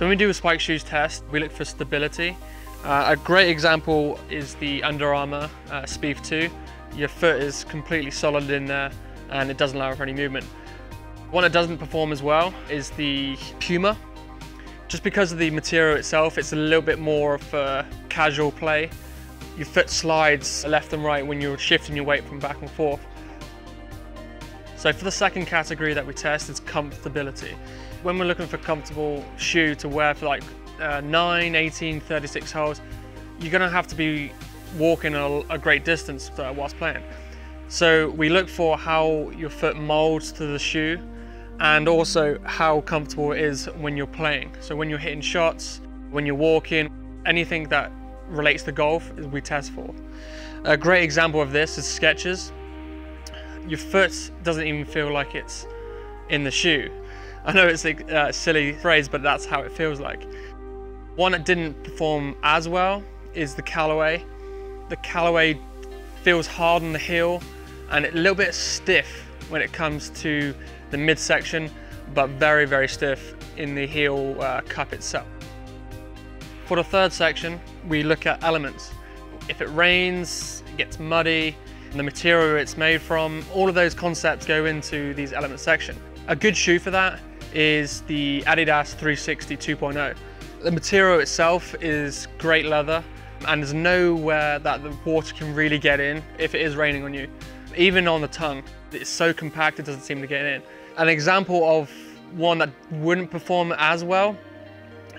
So when we do a spike shoes test, we look for stability. A great example is the Under Armour Speed 2. Your foot is completely solid in there and it doesn't allow for any movement. One that doesn't perform as well is the Puma. Just because of the material itself, it's a little bit more of a casual play. Your foot slides left and right when you're shifting your weight from back and forth. So for the second category that we test, it's comfortability. When we're looking for a comfortable shoe to wear for like 9, 18, 36 holes, you're gonna have to be walking a great distance whilst playing. So we look for how your foot molds to the shoe and also how comfortable it is when you're playing. So when you're hitting shots, when you're walking, anything that relates to golf we test for. A great example of this is Skechers. Your foot doesn't even feel like it's in the shoe. I know it's a silly phrase, but that's how it feels like. One that didn't perform as well is the Callaway. The Callaway feels hard on the heel and a little bit stiff when it comes to the midsection, but very, very stiff in the heel cup itself. For the third section, we look at elements. If it rains, it gets muddy, the material it's made from, all of those concepts go into these element section. A good shoe for that is the Adidas 360 2.0. The material itself is great leather and there's nowhere that the water can really get in if it is raining on you. Even on the tongue, it's so compact it doesn't seem to get in. An example of one that wouldn't perform as well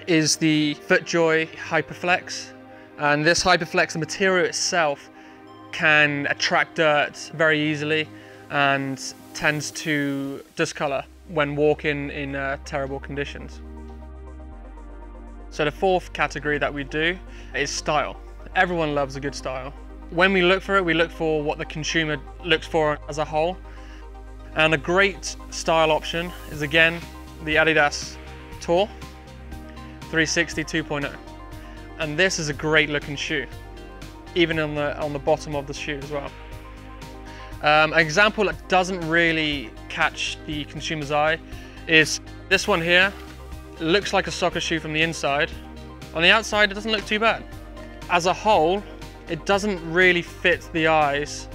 is the FootJoy Hyperflex. And this Hyperflex, the material itself can attract dirt very easily and tends to discolor when walking in terrible conditions. So the fourth category that we do is style. Everyone loves a good style. When we look for it, we look for what the consumer looks for as a whole. And a great style option is again the Adidas Tour 360 2.0. And this is a great looking shoe, even on the bottom of the shoe as well. An example that doesn't really catch the consumer's eye is this one here. It looks like a soccer shoe from the inside. On the outside, it doesn't look too bad. As a whole, it doesn't really fit the eyes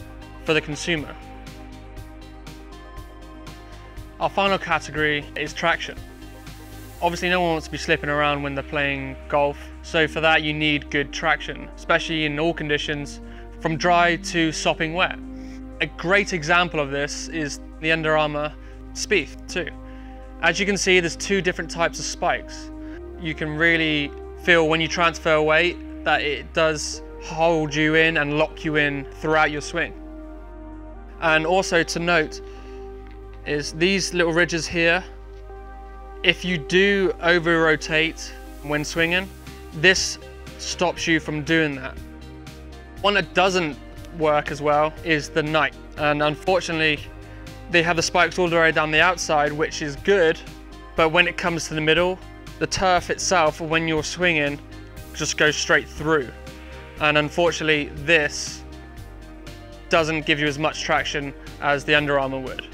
for the consumer. Our final category is traction. Obviously, no one wants to be slipping around when they're playing golf. So for that, you need good traction, especially in all conditions, from dry to sopping wet. A great example of this is the Under Armour Speed 2. As you can see, there's two different types of spikes. You can really feel when you transfer weight that it does hold you in and lock you in throughout your swing. And also to note is these little ridges here, if you do over rotate when swinging, this stops you from doing that. One that doesn't work as well is the Nike, and unfortunately they have the spikes all the way down the outside, which is good, but when it comes to the middle, the turf itself when you're swinging just goes straight through, and unfortunately this doesn't give you as much traction as the Under Armour would.